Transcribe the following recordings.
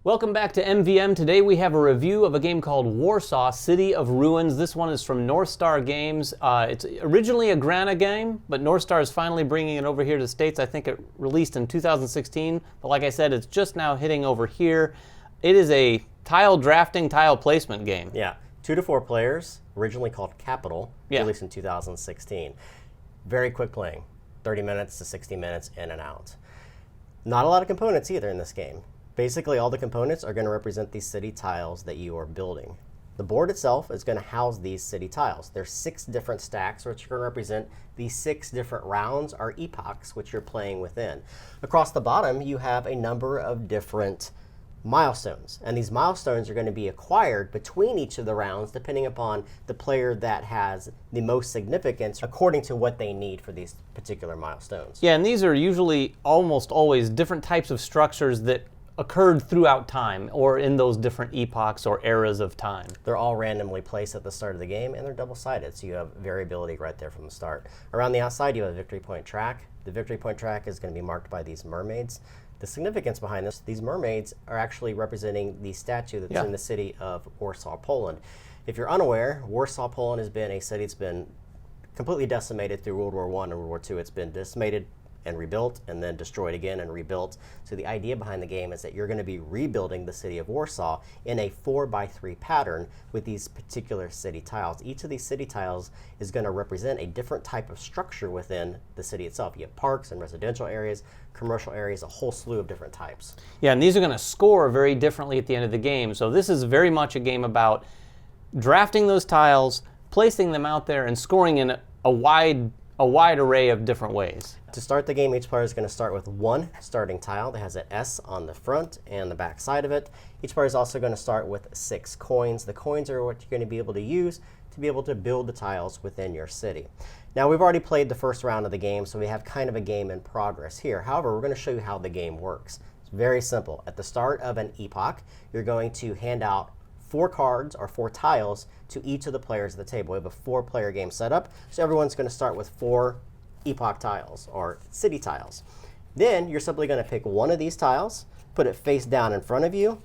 Welcome back to MVM. Today we have a review of a game called Warsaw, City of Ruins. This one is from North Star Games. It's originally a Grana game, but North Star is finally bringing it over here to the States. I think it released in 2016, but like I said, it's just now hitting over here. It is a tile drafting, tile placement game. Yeah, 2 to 4 players, originally called Capital, Yeah. released in 2016. Very quick playing, 30 minutes to 60 minutes in and out. Not a lot of components either in this game. Basically, all the components are going to represent these city tiles that you are building. The board itself is going to house these city tiles. There's 6 different stacks, which are going to represent these 6 different rounds or epochs, which you're playing within. Across the bottom, you have a number of different milestones. And these milestones are going to be acquired between each of the rounds, depending upon the player that has the most significance, according to what they need for these particular milestones. Yeah, and these are usually almost always different types of structures that occurred throughout time or in those different epochs or eras of time. They're all randomly placed at the start of the game, and they're double-sided, so you have variability right there from the start. Around the outside, you have a victory point track. The victory point track is going to be marked by these mermaids. The significance behind this, these mermaids are actually representing the statue that's in the city of Warsaw, Poland. If you're unaware, Warsaw, Poland has been a city that's been completely decimated through World War I and World War II. It's been decimated and rebuilt, and then destroyed again and rebuilt. So the idea behind the game is that you're going to be rebuilding the city of Warsaw in a 4x3 pattern with these particular city tiles. Each of these city tiles is going to represent a different type of structure within the city itself. You have parks and residential areas, commercial areas, a whole slew of different types. Yeah, and these are going to score very differently at the end of the game. So this is very much a game about drafting those tiles, placing them out there, and scoring in a wide array of different ways. To start the game, each player is going to start with 1 starting tile that has an S on the front and the back side of it. Each player is also going to start with 6 coins. The coins are what you're going to be able to use to be able to build the tiles within your city. Now, we've already played the first round of the game, so we have kind of a game in progress here. However, we're going to show you how the game works. It's very simple. At the start of an epoch, you're going to hand out 4 cards or 4 tiles to each of the players at the table. We have a 4-player game set up, so everyone's going to start with 4 epoch tiles or city tiles. Then you're simply going to pick one of these tiles, put it face down in front of you,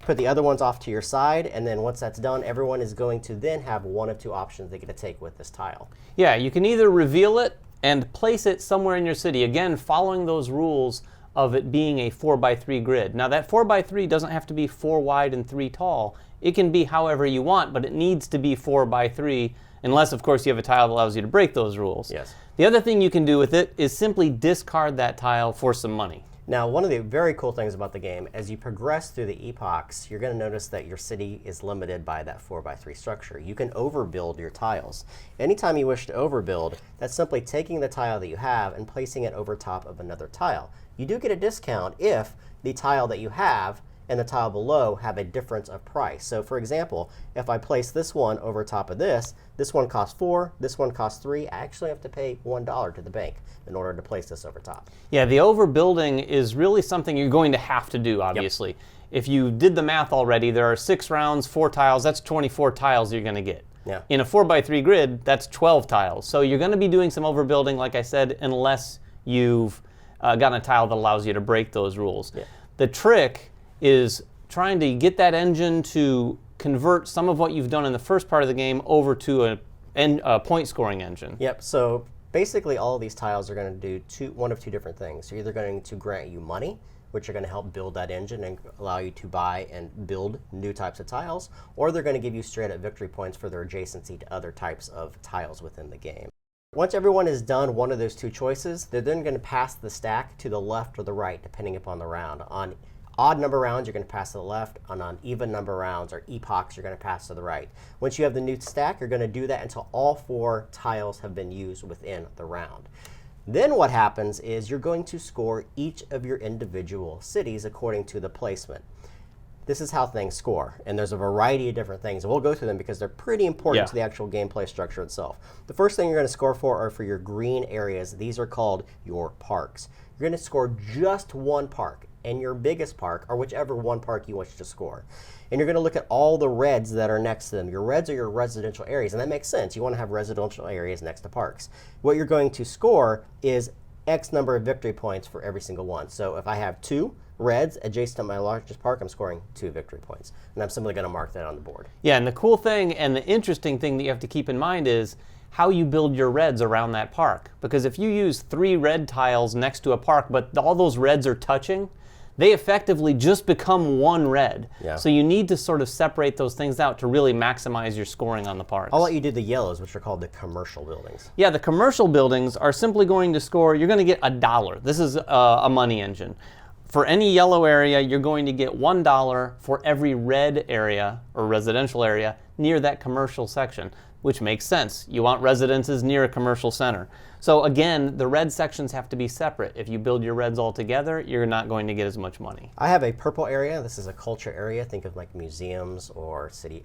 put the other ones off to your side, and then once that's done, everyone is going to then have one of 2 options they get to take with this tile. Yeah, you can either reveal it and place it somewhere in your city, again, following those rules of it being a 4x3 grid. Now that 4x3 doesn't have to be 4 wide and 3 tall. It can be however you want, but it needs to be 4x3, unless, of course, you have a tile that allows you to break those rules. Yes. The other thing you can do with it is simply discard that tile for some money. Now, one of the very cool things about the game, as you progress through the epochs, you're going to notice that your city is limited by that 4x3 structure. You can overbuild your tiles. Anytime you wish to overbuild, that's simply taking the tile that you have and placing it over top of another tile. You do get a discount if the tile that you have and the tile below have a difference of price. So for example, if I place this one over top of this one costs 4, this one costs 3, I actually have to pay $1 to the bank in order to place this over top. Yeah, the overbuilding is really something you're going to have to do, obviously. Yep. If you did the math already, there are 6 rounds, 4 tiles, that's 24 tiles you're going to get. Yeah. In a 4x3 grid, that's 12 tiles. So you're going to be doing some overbuilding, like I said, unless you've gotten a tile that allows you to break those rules. Yeah. The trick is trying to get that engine to convert some of what you've done in the first part of the game over to a point scoring engine. Yep, so basically all of these tiles are going to do one of 2 different things. They're either going to grant you money, which are going to help build that engine and allow you to buy and build new types of tiles, or they're going to give you straight up victory points for their adjacency to other types of tiles within the game. Once everyone has done one of those 2 choices, they're then going to pass the stack to the left or the right, depending upon the round. On odd number rounds, you're going to pass to the left, and on even number rounds or epochs, you're going to pass to the right. Once you have the new stack, you're going to do that until all 4 tiles have been used within the round. Then what happens is you're going to score each of your individual cities according to the placement. This is how things score, and there's a variety of different things. And we'll go through them because they're pretty important to the actual gameplay structure itself. The first thing you're going to score for are for your green areas. These are called your parks. You're going to score just 1 park, and your biggest park, or whichever 1 park you wish to score. And you're going to look at all the reds that are next to them. Your reds are your residential areas, and that makes sense. You want to have residential areas next to parks. What you're going to score is X number of victory points for every single one. So if I have 2 reds adjacent to my largest park, I'm scoring 2 victory points. And I'm simply going to mark that on the board. Yeah, and the cool thing and the interesting thing that you have to keep in mind is how you build your reds around that park. Because if you use 3 red tiles next to a park, but all those reds are touching, they effectively just become 1 red. Yeah. So you need to sort of separate those things out to really maximize your scoring on the parks. I'll let you do the yellows, which are called the commercial buildings. Yeah, the commercial buildings are simply going to score, you're going to get $1. This is a money engine. For any yellow area, you're going to get $1 for every red area or residential area near that commercial section, which makes sense. You want residences near a commercial center. So again, the red sections have to be separate. If you build your reds all together, you're not going to get as much money. I have a purple area. This is a culture area. Think of like museums or city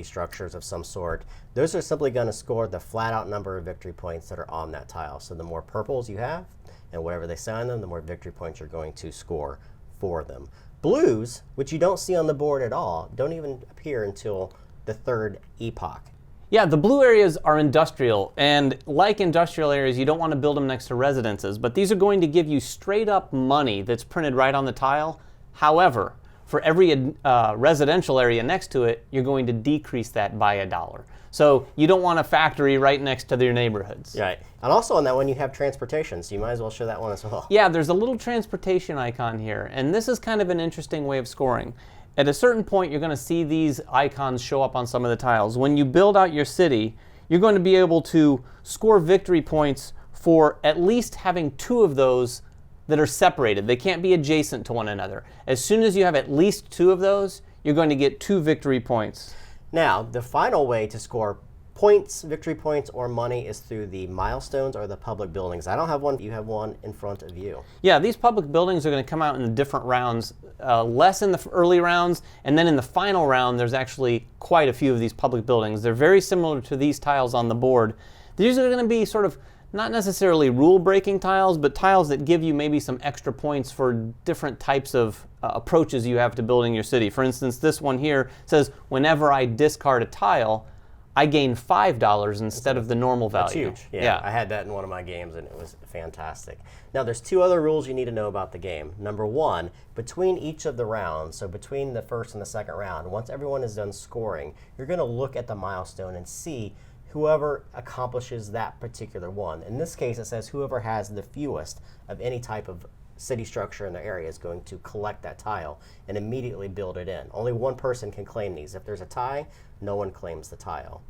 structures of some sort. Those are simply going to score the flat out number of victory points that are on that tile. So the more purples you have, and whatever they say on them, the more victory points you're going to score for them. Blues, which you don't see on the board at all, don't even appear until the 3rd epoch. Yeah, the blue areas are industrial, and like industrial areas, you don't want to build them next to residences, but these are going to give you straight up money that's printed right on the tile. However, for every residential area next to it, you're going to decrease that by $1. So you don't want a factory right next to their neighborhoods. Right. And also on that one, you have transportation, so you might as well show that one as well. Yeah, there's a little transportation icon here, and this is kind of an interesting way of scoring. At a certain point, you're going to see these icons show up on some of the tiles. When you build out your city, you're going to be able to score victory points for at least having 2 of those that are separated. They can't be adjacent to one another. As soon as you have at least 2 of those, you're going to get 2 victory points. Now, the final way to score points, victory points, or money is through the milestones or the public buildings. I don't have one. You have one in front of you. Yeah, these public buildings are going to come out in the different rounds, less in the early rounds, and then in the final round, there's actually quite a few of these public buildings. They're very similar to these tiles on the board. These are going to be sort of not necessarily rule-breaking tiles, but tiles that give you maybe some extra points for different types of approaches you have to building your city. For instance, this one here says, whenever I discard a tile, I gain $5 instead of the normal value. That's huge. Yeah, I had that in one of my games, and it was fantastic. Now, there's 2 other rules you need to know about the game. Number 1, between each of the rounds, so between the first and the second round, once everyone is done scoring, you're going to look at the milestone and see whoever accomplishes that particular one. In this case, it says whoever has the fewest of any type of city structure in the area is going to collect that tile and immediately build it in. Only one person can claim these. If there's a tie, no one claims the tile.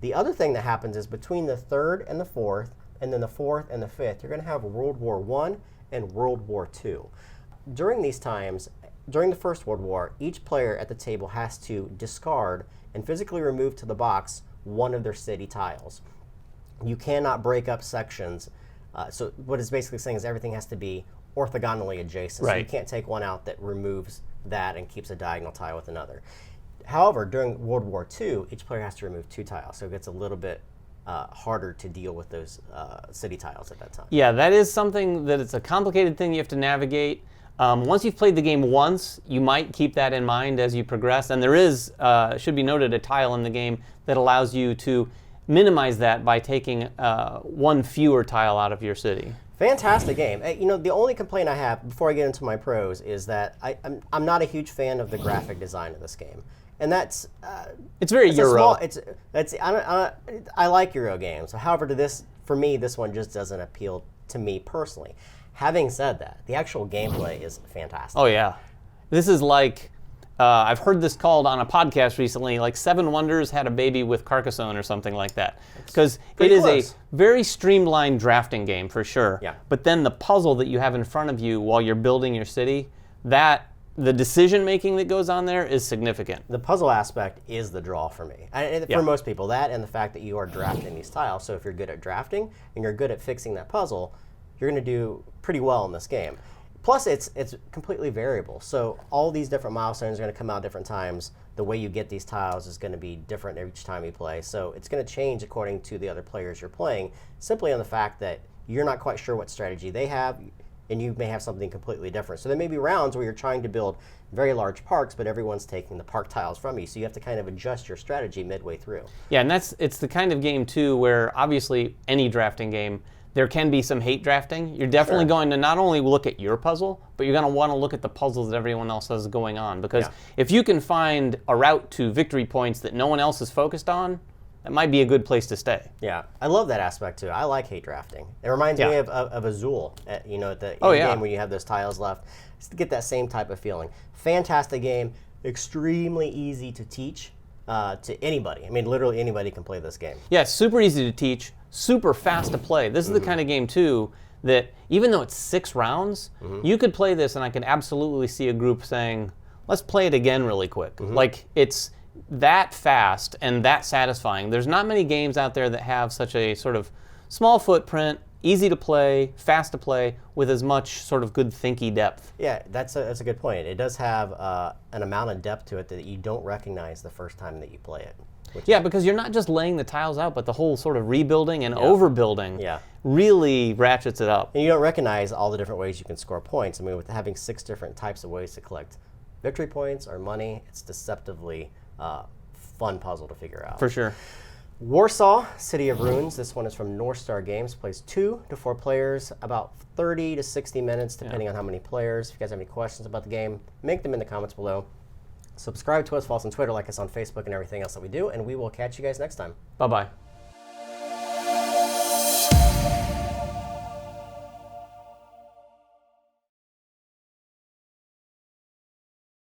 The other thing that happens is between the 3rd and the 4th, and then the 4th and the 5th, you're going to have World War I and World War II. During these times, during the First World War, each player at the table has to discard and physically remove to the box one of their city tiles. You cannot break up sections. So what it's basically saying is everything has to be orthogonally adjacent. Right. So you can't take one out that removes that and keeps a diagonal tile with another. However, during World War II, each player has to remove 2 tiles, so it gets a little bit harder to deal with those city tiles at that time. Yeah, that is something that it's a complicated thing you have to navigate. Once you've played the game once, you might keep that in mind as you progress, and there is, should be noted, a tile in the game that allows you to minimize that by taking 1 fewer tile out of your city. Fantastic game. You know, the only complaint I have before I get into my pros is that I'm not a huge fan of the graphic design of this game, and that's it's very Euro. I like Euro games. However, for me, this one just doesn't appeal to me personally. Having said that, the actual gameplay is fantastic. Oh yeah, this is like I've heard this called on a podcast recently, like 7 Wonders had a baby with Carcassonne or something like that. Because it is a very streamlined drafting game for sure. Yeah. But then the puzzle that you have in front of you while you're building your city, the decision making that goes on there is significant. The puzzle aspect is the draw for me. For most people, that and the fact that you are drafting these tiles. So if you're good at drafting and you're good at fixing that puzzle, you're going to do pretty well in this game. Plus, it's completely variable. So all these different milestones are going to come out different times. The way you get these tiles is going to be different each time you play. So it's going to change according to the other players you're playing, simply on the fact that you're not quite sure what strategy they have, and you may have something completely different. So there may be rounds where you're trying to build very large parks, but everyone's taking the park tiles from you. So you have to kind of adjust your strategy midway through. Yeah, and it's the kind of game, too, where obviously any drafting game, there can be some hate drafting. You're definitely going to not only look at your puzzle, but you're going to want to look at the puzzles that everyone else has going on. Because if you can find a route to victory points that no one else is focused on, that might be a good place to stay. Yeah, I love that aspect too. I like hate drafting. It reminds me of Azul, at the end game when you have those tiles left. Just to get that same type of feeling. Fantastic game, extremely easy to teach to anybody. I mean, literally anybody can play this game. Yeah, super easy to teach, super fast to play. This is the kind of game too that even though it's 6 rounds, you could play this and I can absolutely see a group saying, let's play it again really quick. Like it's that fast and that satisfying. There's not many games out there that have such a sort of small footprint, easy to play, fast to play, with as much sort of good thinky depth. Yeah, that's a good point. It does have an amount of depth to it that you don't recognize the first time that you play it. Yeah, because you're not just laying the tiles out, but the whole sort of rebuilding and overbuilding really ratchets it up. And you don't recognize all the different ways you can score points. I mean, with having 6 different types of ways to collect victory points or money, it's deceptively fun puzzle to figure out. For sure. Warsaw, City of Ruins. This one is from North Star Games. Plays 2 to 4 players, about 30 to 60 minutes, depending on how many players. If you guys have any questions about the game, make them in the comments below. Subscribe to us, follow us on Twitter, like us on Facebook, and everything else that we do, and we will catch you guys next time. Bye-bye.